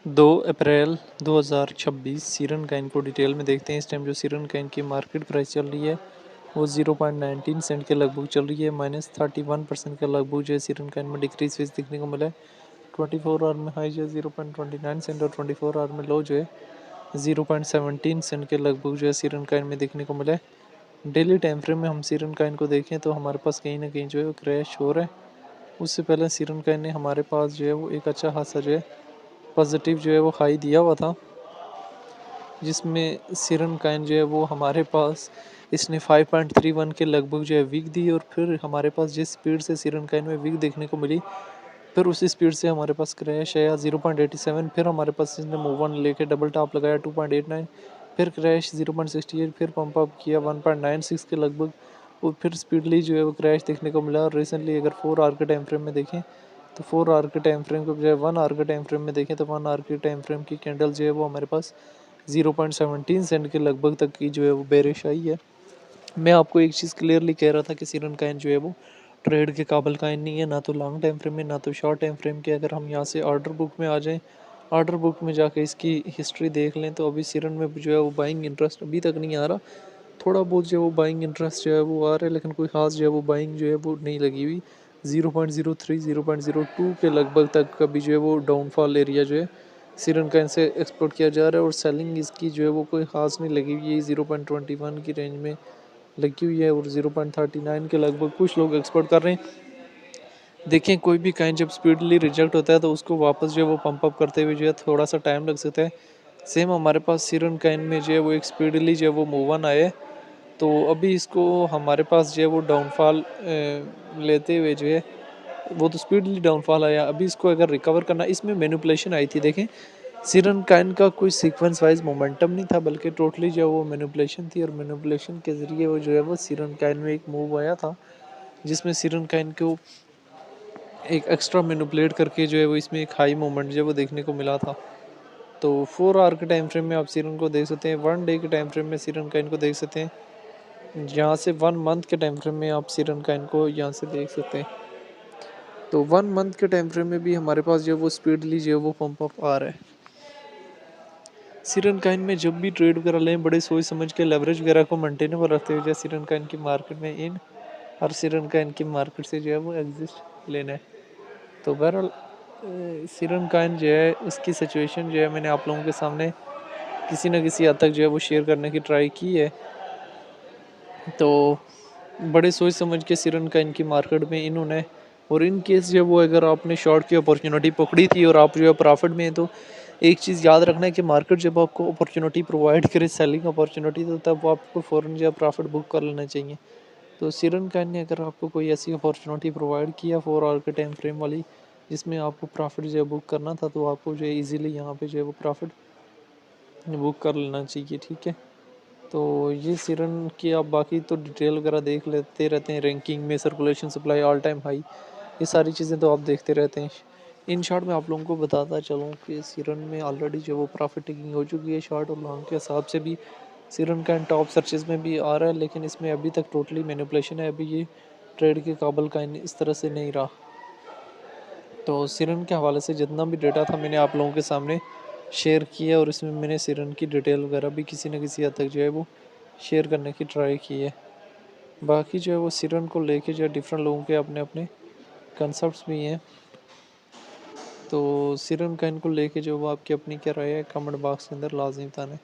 2 अप्रैल 2026 सीरन Kine को detail में देखते हैं। इस टाइम जो सीरन काइन की मार्केट प्राइस चल रही है वो 0.19 सेंट के लगभग चल रही है। -31% के लगभग जो है सीरन काइन में डिक्रीज फेस देखने को मिला है। 24 आवर में हाई जो है 0.29 सेंट और 24 आवर में लो जो है 0.17 सेंट के लगभग जो है सीरन काइन में देखने को मिला है। डेली टाइम फ्रेम में हम सीरन काइन को देखें तो हमारे पास कहीं ना कहीं जो है वो क्रैश हो रहा है। उससे पहले सीरन काइन ने हमारे पास जो है वो एक अच्छा खासा जो है पॉजिटिव जो है वो हाई दिया हुआ था, जिसमें सीरन काइन जो है वो हमारे पास इसने 5.31 के लगभग जो है वीक दी और फिर हमारे पास जिस स्पीड से सीरन काइन में वीक देखने को मिली फिर उसी स्पीड से हमारे पास क्रैश आया 0.87। फिर हमारे पास इसने मूव ऑन लेके डबल टॉप लगाया 2.89, फिर क्रैश 0.68, फिर पंप अप किया 1.96 के लगभग और फिर स्पीडली जो है वो क्रैश देखने को मिला। और रिसेंटली अगर 4 आवर के टाइम फ्रेम में देखें तो 4 आवर के टाइम फ्रेम को बजाय 1 आवर के टाइम फ्रेम में देखें तो 1 आवर के टाइम फ्रेम की कैंडल जो है वो हमारे पास 0.17 सेंट के लगभग तक की जो है वो बेरिश आई है। मैं आपको एक चीज़ क्लियरली कह रहा था कि सीरन काइन जो है वो ट्रेड के काबिल काइन नहीं है, ना तो लॉन्ग टाइम फ्रेम में ना तो शॉर्ट टाइम फ्रेम के। अगर हम यहाँ से ऑर्डर बुक में आ जाएं, ऑर्डर बुक में जाके इसकी हिस्ट्री देख लें तो अभी सीरन में जो है वो बाइंग इंटरेस्ट अभी तक नहीं आ रहा। थोड़ा बहुत जो है वो बाइंग इंटरेस्ट जो है वो आ रहा है, लेकिन कोई ख़ास जो है वो बाइंग जो है वो नहीं लगी हुई। 0.03 0.02 के लगभग तक कभी जो है वो डाउनफॉल एरिया जो है सीरन काइन से एक्सपोर्ट किया जा रहा है और सेलिंग इसकी जो है वो कोई ख़ास नहीं लगी हुई है। 0.21 की रेंज में लगी हुई है और 0.39 के लगभग कुछ लोग एक्सपोर्ट कर रहे हैं। देखें कोई भी काइन जब स्पीडली रिजेक्ट होता है तो उसको वापस जो है वो पंप अप करते हुए जो है थोड़ा सा टाइम लग सकता है। सेम हमारे पास सीरन काइन में जो है वो एक स्पीडली जो है वो मूव ऑन आए, तो अभी इसको हमारे पास जो है वो डाउनफॉल लेते हुए जो है वो तो स्पीडली डाउनफॉल आया। अभी इसको अगर रिकवर करना, इसमें मैनिपुलेशन आई थी। देखें सीरन काइन का कोई सीक्वेंस वाइज मोमेंटम नहीं था, बल्कि टोटली जो है वो मैनिपुलेशन थी और मैनिपुलेशन के ज़रिए वो जो है वो सीरन काइन में एक मूव आया था, जिसमें सीरन काइन को एक एक्स्ट्रा मैनिपुलेट करके जो है वो इसमें एक हाई मोमेंट जो है वो देखने को मिला था। तो 4 आवर के टाइम फ्रेम में आप सीरन को देख सकते हैं, 1 डे के टाइम फ्रेम में सीरन काइन को देख सकते हैं, यहाँ से 1 मंथ के टाइम फ्रेम में आप सीरन काइन को यहाँ से देख सकते हैं। तो 1 मंथ के टाइम फ्रेम में भी हमारे पास जो है वो स्पीडली जो है वो पंप अप आ रहा है। सीरन काइन में जब भी ट्रेड वगैरह लें बड़े सोच समझ के लेवरेज वगैरह को मेंटेनेबल रखते हुए, जैसे सीरन काइन की मार्केट में इन और सीरन काइन की मार्केट से जो है वो एग्जिस्ट लेना है। तो बहरहाल सीरन काइन जो है उसकी सिचुएशन जो है मैंने आप लोगों के सामने किसी न किसी हद तक जो है वो शेयर करने की ट्राई की है। तो बड़े सोच समझ के सीरन काइन की मार्केट में इन्होंने, और इन केस जो वो अगर आपने शॉर्ट की अपॉर्चुनिटी पकड़ी थी और आप जो है प्रॉफिट में हैं, तो एक चीज़ याद रखना है कि मार्केट जब आपको अपॉर्चुनिटी प्रोवाइड करे सेलिंग अपॉर्चुनिटी, तो तब आपको फ़ौरन जो है प्रॉफिट बुक कर लेना चाहिए। तो सीरन काइन ने अगर आपको कोई ऐसी अपॉर्चुनिटी प्रोवाइड किया 4 आवर के टाइम फ्रेम वाली जिसमें आपको प्रॉफिट जो है बुक करना था, तो आपको जो है ईजिली यहाँ पे जो है वो प्रॉफिट बुक कर लेना चाहिए। ठीक है, तो ये सीरन की आप बाकी तो डिटेल वगैरह देख लेते रहते हैं, रैंकिंग में circulation supply all time high, ये सारी चीज़ें तो आप देखते रहते हैं। इन शॉर्ट मैं आप लोगों को बताता चलूँ कि सीरन में ऑलरेडी जो वो प्रॉफिट टेकिंग हो चुकी है, शॉर्ट और लॉन्ग के हिसाब से भी सीरन का टॉप सर्चेज में भी आ रहा है, लेकिन इसमें अभी तक टोटली मैनिपुलेशन है। अभी ये ट्रेड के काबिल का इस तरह से नहीं रहा। तो सीरन के हवाले से जितना भी डेटा था मैंने आप लोगों के सामने शेयर किया, और इसमें मैंने सीरन की डिटेल वगैरह भी किसी न किसी हद तक जो है वो शेयर करने की ट्राई की है। बाकी जो है वो सीरन को लेके जो है डिफरेंट लोगों के अपने अपने कंसेप्ट भी हैं। तो सीरन का इनको लेके जो वो आपकी अपनी क्या राय है कमेंट बॉक्स के अंदर लाजमी बताना है।